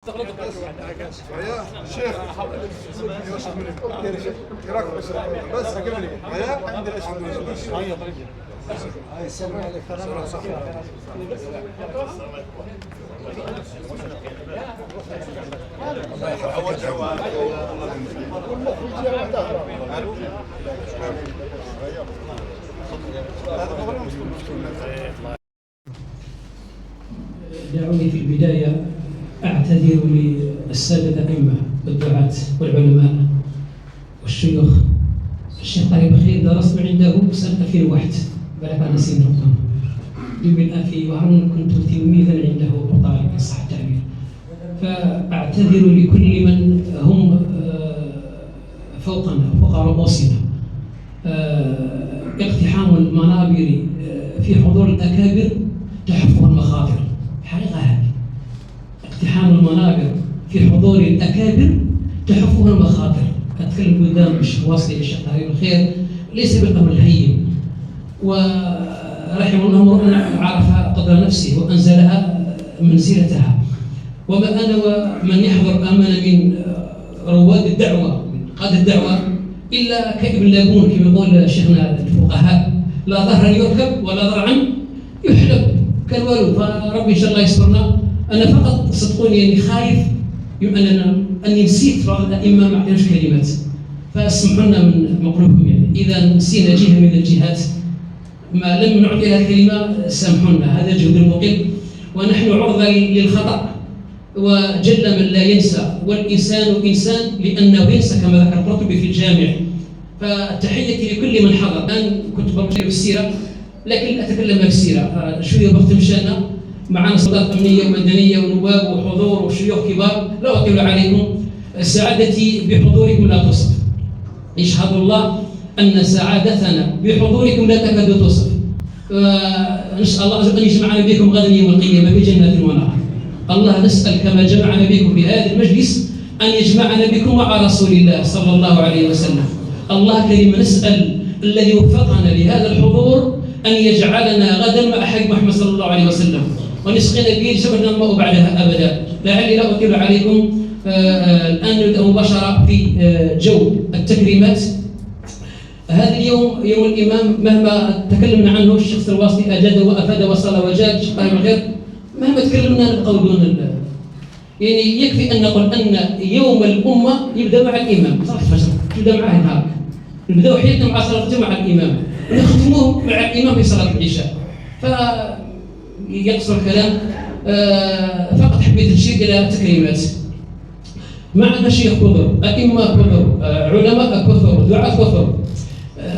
يا شيخ بس هاي السلام عليكم. دعوني في البداية أعتذر للسادة الأئمة والدعاة والعلماء والشيوخ. الشيخ طارق بخير درست عنده سنة 2001 بلغ نسيم رقم في وهران، كنت تلميذا عنده وطالب إن صح التعبير. فأعتذر لكل من هم فوقنا فوق رؤوسنا. اقتحام المنابر في حضور الأكابر تحفه المخاطر، حقيقة هذه. اقتحام المنابر في حضور الأكابر تحفه المخاطر. أتكلم قدام واصلي الشيخ طارق الخير ليس بالأمر الهين، ورحمه الله امرؤ عرف قدر نفسه وأنزلها منزلتها. وما أنا ومن يحضر أمامنا من رواد الدعوة من قادة الدعوة إلا كابن لابون كما يقول شيخنا الفقهاء، لا ظهرا يركب ولا ذرعا يحلب كان والو. فربي إن شاء الله يسترنا. أنا فقط صدقوني يعني خايف أني نسيت بعض الأئمة ما عندهمش كلمات، فاسمحوا لنا من مقلوبكم. يعني إذا نسينا جهة من الجهات ما لم نعطي لها كلمة سامحونا، هذا جهد المقل ونحن عرضة للخطأ. وجل من لا ينسى والإنسان إنسان لأنه ينسى كما ذكر القرطبي في الجامع. فتحيتي لكل من حضر. الآن كنت برجع بالسيرة لكن أتكلم بالسيرة شوية وقت مشانا. معنا صداقة أمنية ومدنية ونواب وحضور وشيوخ كبار، لا أطيل عليكم. سعادتي بحضوركم لا توصف. يشهد الله أن سعادتنا بحضوركم لا تكاد توصف. نسأل الله عز وجل أن يجمعنا بكم غدا يوم القيامة بجنة ونهر. الله نسأل كما جمعنا بكم في هذا المجلس أن يجمعنا بكم مع رسول الله صلى الله عليه وسلم. الله كريم نسأل الذي وفقنا لهذا الحضور أن يجعلنا غدا مع حبيب محمد صلى الله عليه وسلم، ونسقينا به شربنا الماء بعدها أبدا. لعلي لا أطيل عليكم. الآن نبدأ مباشرة في جو التكريمات. هذا اليوم يوم الإمام، مهما تكلمنا عنه الشخص الواصلي أجاد وأفاد وصل وجاد الشيخ طارق الخير، مهما تكلمنا نبقى دون يعني يكفي أن نقول أن يوم الأمة يبدأ مع الإمام صلاة الفجر، يبدأ معه نهار، نبدأ حياتنا مع صلاة الفجر مع الإمام ونختموه مع الإمام في صلاة العشاء. فيقصر الكلام. فقط حبيت نشير إلى تكريمات. معنا شيخ كثر، أئمة كثر، علماء كثر، دعاة كثر.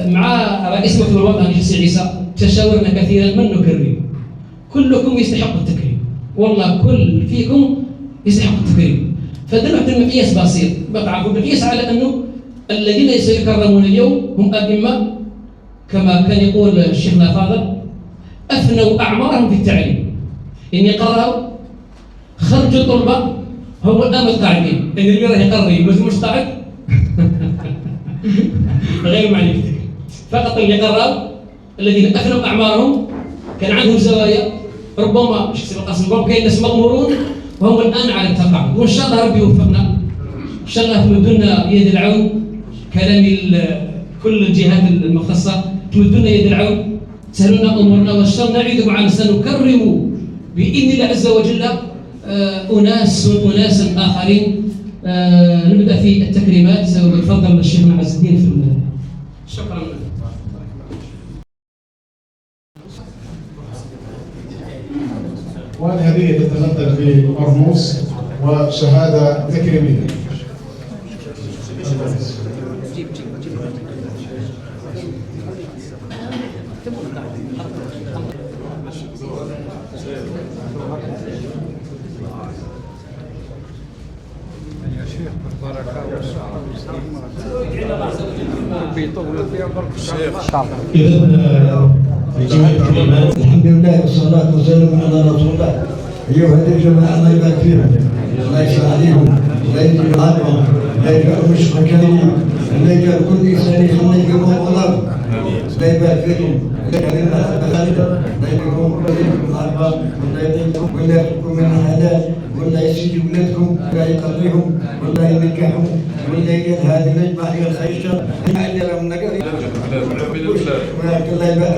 مع رئيس مكتب الوطني الشيخ عيسى تشاورنا كثيرا من نكرم. كلكم يستحق التكريم، والله كل فيكم يستحق التكريم. فدلوقتي المقياس بسيط، بقى بالقياس على أنه الذين سيكرمون اليوم هم أئمة كما كان يقول الشيخنا فاضل أفنوا أعمارهم في التعليم. إن يقرأوا خرجوا طلبة هو الآن القاعدين، إن اللي راه يقري مش قاعد غير معني في فقط اللي قرأوا الذين أفنوا أعمارهم كان عندهم زوايا ربما شخص القاسم ربما كاين ناس مغمورون وهم الآن على التقاعد. وإن شاء الله ربي يوفقنا إن شاء الله. تمدونا يد العون، كلامي كل الجهات المختصة، تمدونا يد العون، تسهلونا أمورنا وإن شاء الله نعيد معنا سنكرم بإذن الله عز وجل أناسا آخرين. نبدأ في التكريمات ويتفضل الشيخ عز الدين في شكرا. وهذه هدية تتمثل في مرموز وشهادة تكريمية. يا شيخ بالبركة والصحة بيطول فيها بركة. إذا في جميع الكلمات الحمد لله والصلاة والسلام على رسول الله. أيها هذه الجماعة الله يبارك فيهم، الله يسر عليهم، الله يجزيهم عنهم، الله يجعلهم شكرا كريم، الله يجعل كل إنسان يخلي يقوم الله. الله يبارك فيكم، الله يجعل محبة خالدة، الله يجعلكم كلكم الأربعة، الله يطيبكم ولا يترككم من الحلال، ولا يسجدكم ولادكم ولا يقضيهم ولا ينكحهم ولا يدير هذه المجمع هي الخيشة اللي راهم نقري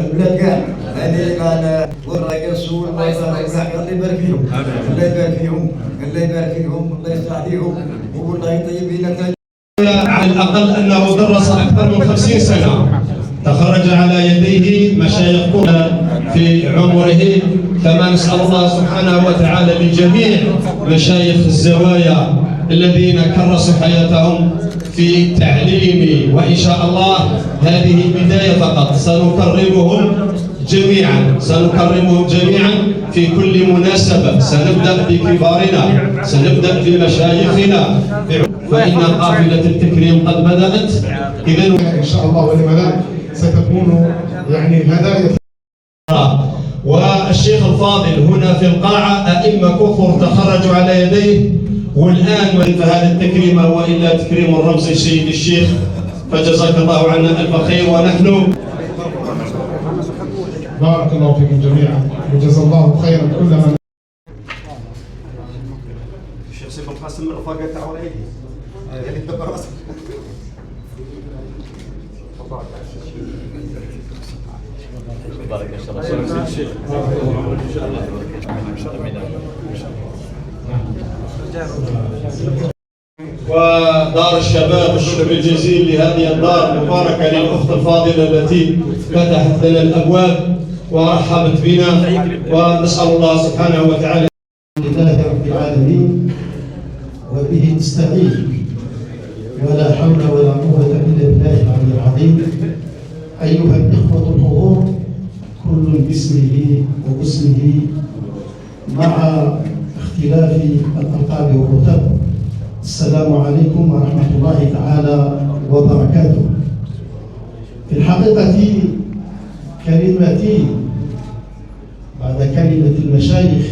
البلاد كاع هذه على والرقص والبصر الله يبارك فيهم الله يبارك فيهم الله يبارك فيهم الله يصلح فيهم والله يطيب لنا. على الأقل أنه درس أكثر من 50 سنة، تخرج على يديه مشايخ في عمره، كما نسأل الله سبحانه وتعالى لجميع مشايخ الزوايا الذين كرسوا حياتهم في التعليم، وإن شاء الله هذه بداية فقط، سنكرمهم جميعا في كل مناسبة، سنبدأ بكبارنا، سنبدأ بمشايخنا، فإن قافلة التكريم قد بدأت. إذن إن شاء الله ولما لا ستكون يعني هدايا. والشيخ الفاضل هنا في القاعة أئمة كثر تخرجوا على يديه، والآن فهذا التكريم هو إلا تكريم الرمز سيد الشيخ، فجزاك الله عنا ألف خير. ونحن بارك الله فيكم جميعا وجزا الله خيرا كل من. الشيخ سيف القاسم الرفاقة تاعو ايدي يعني دبر راسك. بارك الله فيك. ودار الشباب الشكر الجزيل لهذه الدار المباركة للأخت الفاضلة التي فتحت لنا الأبواب ورحبت بنا، ونسأل الله سبحانه وتعالى. لله رب العالمين وبه نستعين ولا حول ولا قوة إلا بالله العلي العظيم. أيها الإخوة الحضور كل باسمه واسمه مع اختلاف الألقاب والرتب، السلام عليكم ورحمة الله تعالى وبركاته. في الحقيقة كلمتي بعد كلمة المشايخ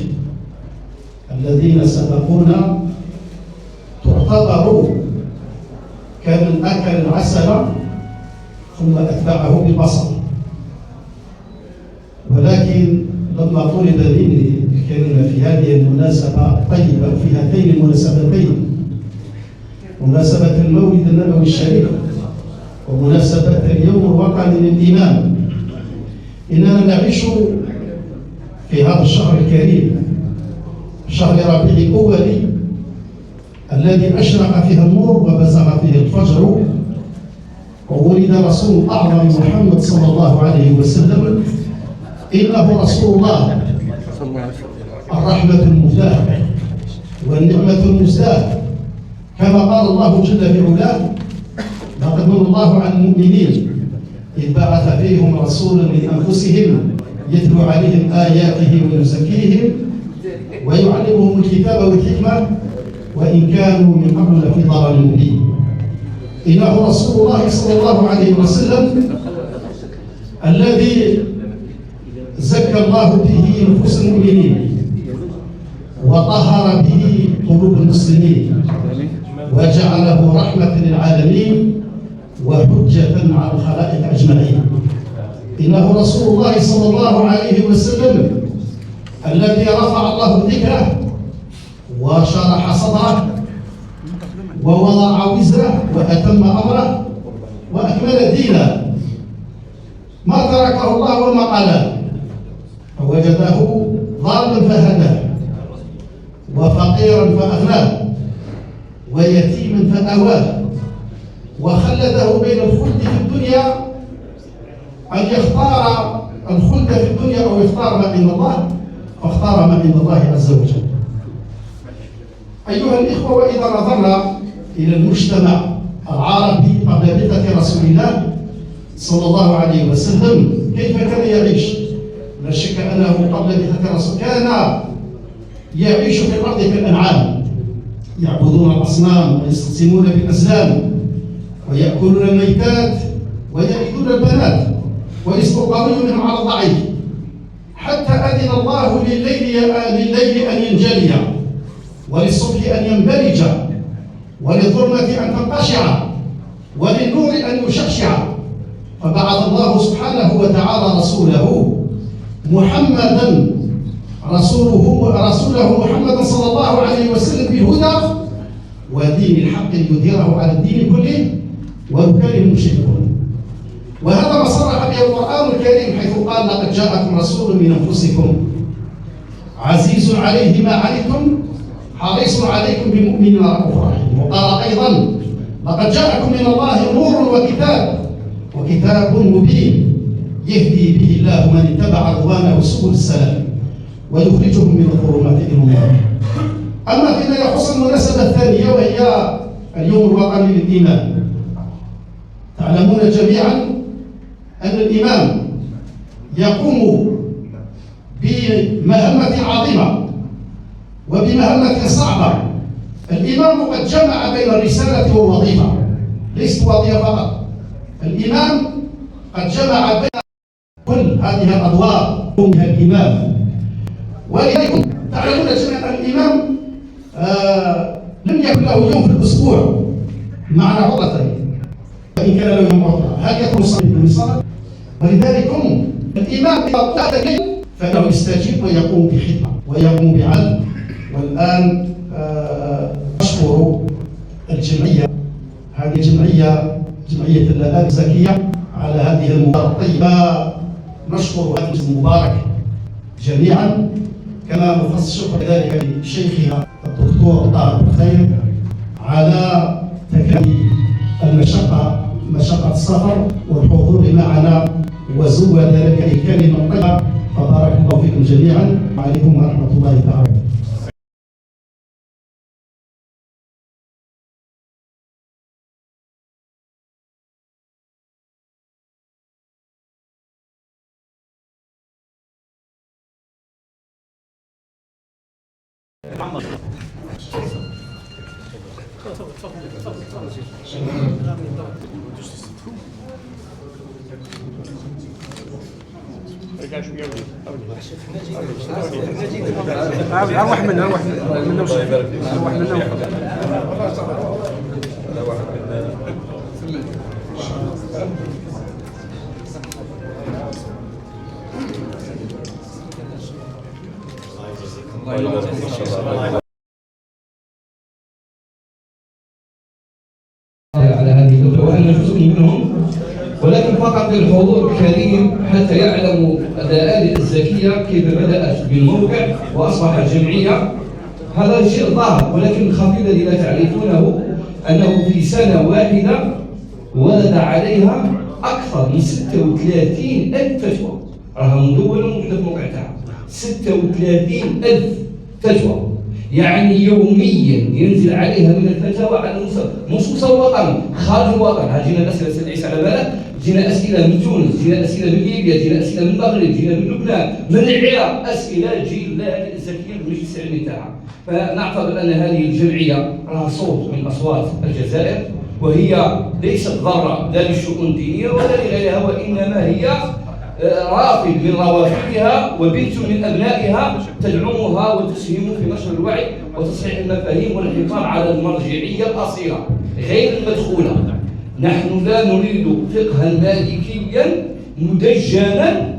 الذين سبقونا تعتبر كمن أكل العسل ثم أتبعه بالبصر، ولكن لما طلب مني الكلمة في هذه المناسبة الطيبة في هاتين المناسبتين، مناسبة المولد النبوي الشريف ومناسبة اليوم الوطني للإمام، إننا نعيش في هذا الشهر الكريم، شهر ربيع الأول الذي أشرق فيه النور وبزغ فيه الفجر، وولد رسول الأعظم محمد صلى الله عليه وسلم. إنه رسول الله الرحمة المهداة والنعمة المزداة، كما قال الله جل في علاه: لقد من الله على المؤمنين إذ بعث فيهم رسولا من أنفسهم يتلو عليهم آياته ويزكيهم ويعلمهم الكتاب والحكمة وإن كانوا من قبل لفي ضلال مبين. إنه رسول الله صلى الله عليه وسلم الذي زكى الله به نفوس المؤمنين وطهر به قلوب المسلمين وجعله رحمة للعالمين وحجة على الخلائق أجمعين. إنه رسول الله صلى الله عليه وسلم الذي رفع الله ذكره وشرح صدره ووضع وزره وأتم أمره وأكمل دينه، ما تركه الله وما قاله، فوجده ضالا فهداه وفقيرا فأغناه ويتيما فآواه، وخلده بين الخلد في الدنيا أن يختار الخلد في الدنيا أو يختار ما عند الله، فاختار ما عند الله عز وجل. أيها الإخوة، وإذا نظرنا إلى المجتمع العربي قبل بعثة رسول الله صلى الله عليه وسلم كيف كان يعيش، لا شك أنه قبل بعثة رسول كان يعيش في الأرض كالأنعام، يعبدون الأصنام ويستقسمون بالأزلام ويأكلون الميتات ويأكلون البنات ويسقط قوي منهم على الضعيف، حتى أذن الله لليل أن ينجلي وللصبح أن ينبلج وللظلمة أن تنقشع وللنور أن يشعشع، فبعث الله سبحانه وتعالى رسوله محمدا رسوله محمد صلى الله عليه وسلم بالهدى ودين الحق يظهره على الدين كله ولو كره المشركون. وهذا ما صرح به القرآن الكريم حيث قال: لقد جاءكم رسول من أنفسكم عزيز عليه ما عنتم حريص عليكم بالمؤمنين رؤوف رحيم. وقال أيضا: لقد جاءكم من الله نور وكتاب مبين يهدي به الله من اتبع رضوانه سبل السلام ويخرجهم من الظلمات إلى النور. أما فيما يخص المناسبة الثانية وهي اليوم الوطني للإمام، تعلمون جميعا أن الإمام يقوم بمهمة عظيمة وبمهمة صعبة. الإمام قد جمع بين الرسالة والوظيفة، ليست وظيفة فقط. الإمام قد جمع بين كل هذه الأدوار بها الإمام. ولذلك تعلمون جميعا أن الإمام لم يكن له يوم في الأسبوع مع عطلتين، وإن كان له يوم عطلة هل يكون صلاه بالصلاة؟ ولذلك الإمام إذا قال الليل فإنه يستجيب ويقوم بخدمة ويقوم بعدل. والآن أشكر الجمعية، هذه جمعية الآب الزكية على هذه المبادرة الطيبة. نشكر هذا المبارك جميعا، كما نخص الشكر كذلك لشيخنا الدكتور طارق الخير على تكاليف مشقة السفر والحضور معنا وزود ذلك الكلمة الطيبة. فبارك الله فيكم جميعا، وعليكم ورحمة الله تعالى. أروح منه على هذه الدكتور وأنا جزء منهم، ولكن فقط للحضور الكريم حتى يعلموا الآلة الزكية كيف بدأت بالموقع وأصبحت جمعية. هذا شيء ظاهر، ولكن الخطير الذي لا تعرفونه أنه في سنة واحدة ورد عليها أكثر من 36,000 فتوى. راها مدونة وموجودة في الموقع تاعها 36,000 فتوى، يعني يوميا ينزل عليها من الفتاوى على مستوى الوطن خارج الوطن. جينا الأسئلة سيد عيسى على بالك، جينا أسئلة من تونس، جينا أسئلة من ليبيا، جينا أسئلة من المغرب، جينا من لبنان، من العراق، أسئلة تجي للآلة الزكية بالمجلس العلمي تاعها. فنعتبر أن هذه الجمعية لها صوت من أصوات الجزائر، وهي ليست ضارة لا للشؤون الدينية ولا لغيرها، وإنما هي رافد من روافدها وبنت من أبنائها تدعمها وتسهم في نشر الوعي وتصحيح المفاهيم والحفاظ على المرجعية الأصيلة غير المدخولة. نحن لا نريد فقها مالكيا مدجنا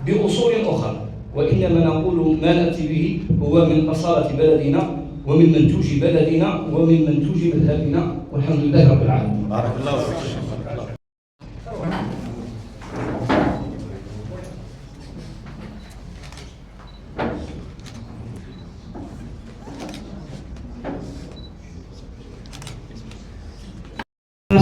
بأصول أخرى، وإنما نقول ما نأتي به هو من أصالة بلدنا ومن منتوج بلدنا ومن منتوج مذهبنا، والحمد لله رب العالمين. بارك الله فيك.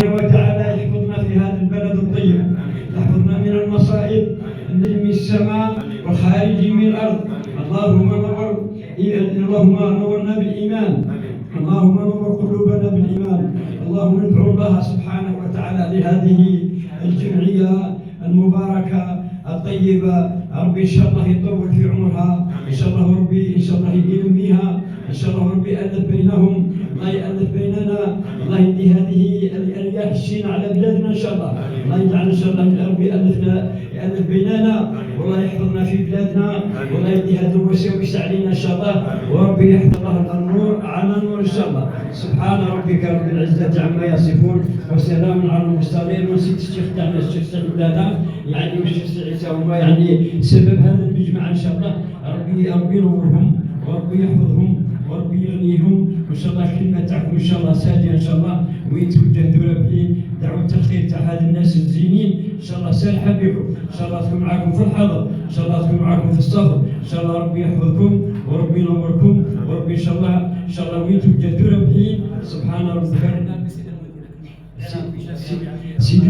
وتعالى يحفظنا في هذا البلد الطيب، يحفظنا من المصائب التي من السماء والخارج من الارض. اللهم نورنا بالايمان، اللهم نور قلوبنا بالايمان. اللهم ندعو الله سبحانه وتعالى لهذه الجمعيه المباركه الطيبه. ربي ان شاء الله يطول في عمرها، ان شاء الله ربي ان شاء الله ينميها، ان شاء الله ربي يألف بينهم، الله يألف بيننا، الله يدي هذه الألياف الشينة على بلادنا إن شاء الله. الله يجعل إن شاء الله ربي يألف بيننا، والله يحفظنا في بلادنا، والله يدي هذا الوسيع ويسع علينا إن شاء الله، وربي يحفظ الله النور على النور إن شاء الله. سبحان ربك رب العزة عما يصفون وسلام على المرسلين. ونسيت الشيخ تاعنا الشيخ سعد بلاده، يعني والشيخ عيسى هما يعني سبب هذا المجمع إن شاء الله. ربي ينورهم وربي يحفظهم وربي يغنيهم، وان شاء الله الكلمه تاعكم ان شاء الله ساديه ان شاء الله، وين توجهوا به دعوه الخير تاع هاد الناس الزينين ان شاء الله سالحه بكم، ان شاء الله تكون معكم في الحضر، ان شاء الله تكون معكم في السفر، ان شاء الله ربي يحفظكم وربي ينوركم وربي ان شاء الله وين توجهوا به سبحان ربك. سيد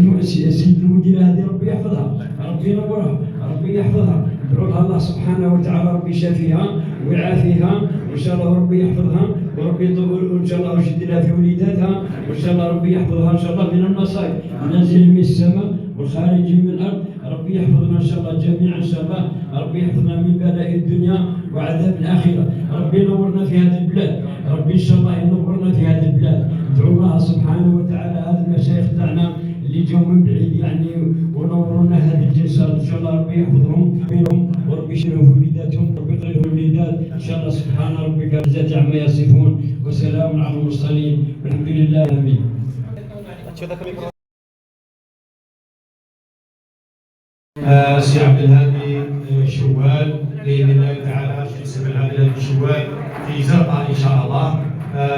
المدير هذه ربي يحفظها، ربي ينورها، ربي يحفظها، ندعو لها الله سبحانه وتعالى ربي يشافيها ويعافيها، وان شاء الله ربي يحفظها وربي يطول، وان شاء الله ويشد لها في وليداتها، وان شاء الله ربي يحفظها ان شاء الله من المصائب النازل من السماء والخارج من الارض. ربي يحفظنا ان شاء الله جميعا ان شاء الله، ربي يحفظنا من بلاء الدنيا وعذاب الاخره، ربي ينورنا في هذه البلاد، ربي ان شاء الله ينورنا في هذه البلاد. ندعو الله سبحانه وتعالى هذا المشايخ تاعنا اللي جو من بعيد يعني ونورونا هذه الجلسه، ان شاء الله ربي يحفظهم منهم وربي يشرهم في وليداتهم، ربي يطيرهم الوليدات ان شاء الله. سبحان ربك رب العزة عما يصفون وسلام على المرسلين والحمد لله امين. سي عبد الهادي شوال باذن الله تعالى في اسم العائله شوال في زرقاء ان شاء الله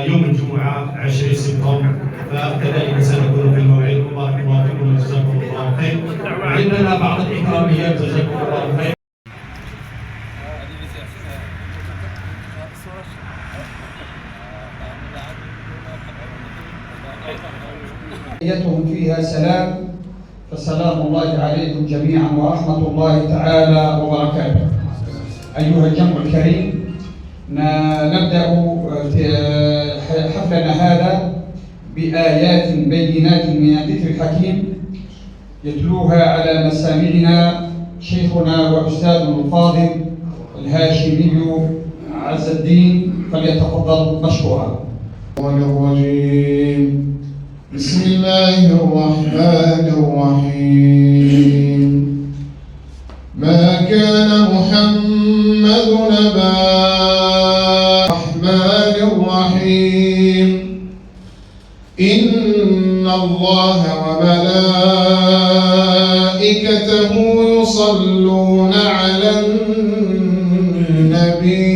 يوم الجمعه 20 سبتمبر، فكذلك سنكون في الموعد. مبارك الله فيكم وجزاكم الله خير. وعندنا بعض الاكراميات جزاكم الله خير. تحيتهم فيها سلام، فسلام الله عليكم جميعا ورحمة الله تعالى وبركاته. أيها الجمع الكريم، نبدأ حفلنا هذا بآيات بينات من الذكر الحكيم يتلوها على مسامعنا شيخنا وأستاذنا الفاضل الهاشمي عز الدين، فليتفضل مشكورا. الرجيم. بسم الله الرحمن الرحيم. ما كان محمد نبا الرحمن الرحيم. إن الله وملائكته يصلون على النبي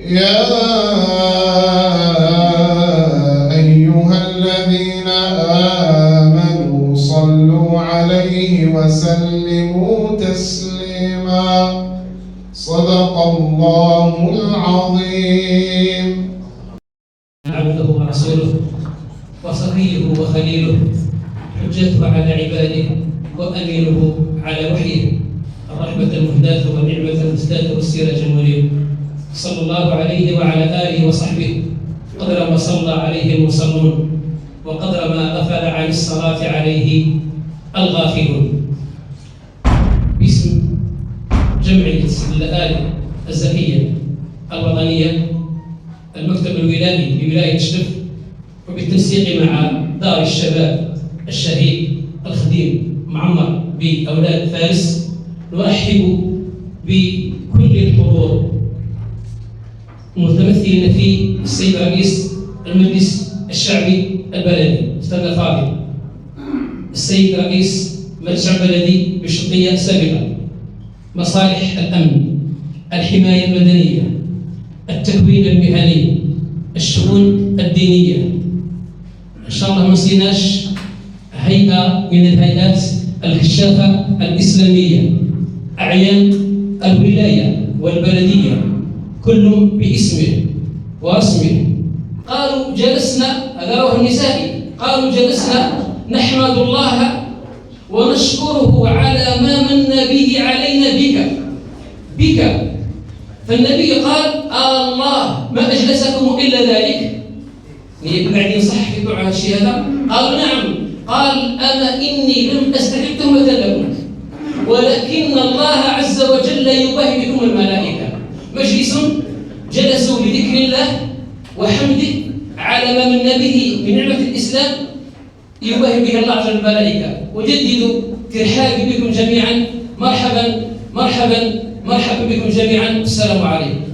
يا وسلموا تسليما. صدق الله العظيم. عبده ورسوله وصفيه وخليله، حجته على عباده وأمينه على وحيه، الرحمة المهداة والنعمة المزداة والسراج المنير، صلى الله عليه وعلى آله وصحبه قدر ما صلى عليه المصلون وقدر ما غفل عن الصلاة عليه الغافلون. باسم جمعية الآلة الزكية الوطنية، المكتب الولائي لولاية شلف، وبالتنسيق مع دار الشباب الشهيد الخديم معمر بأولاد فارس، نرحب بكل الحضور متمثلين في السيد رئيس المجلس الشعبي البلدي أستاذ الفاضل، السيد رئيس مجلس الشعب البلدي بالشرقية سابقا، مصالح الأمن، الحماية المدنية، التكوين المهني، الشؤون الدينية، إن شاء الله ما نسيناش هيئة من الهيئات الكشافة الإسلامية، أعيان الولاية والبلدية، كل باسمه ورسمه. قالوا جلسنا، هذا روح النسائي، قالوا جلسنا نحمد الله ونشكره على ما من به علينا بك. فالنبي قال الله ما أجلسكم إلا ذلك. بعدين صح في دعاء الشيء هذا؟ قالوا نعم. قال أما إني لم أستحق تهمة لكم، ولكن الله عز وجل يباهي بكم الملائكة. مجلس جلسوا لذكر الله وحمده على ما من به من نعمة الإسلام يباهي به الله عز وجل الملائكة. وجددوا ترحابي بكم جميعا، مرحبا مرحبا مرحبا بكم جميعا. السلام عليكم.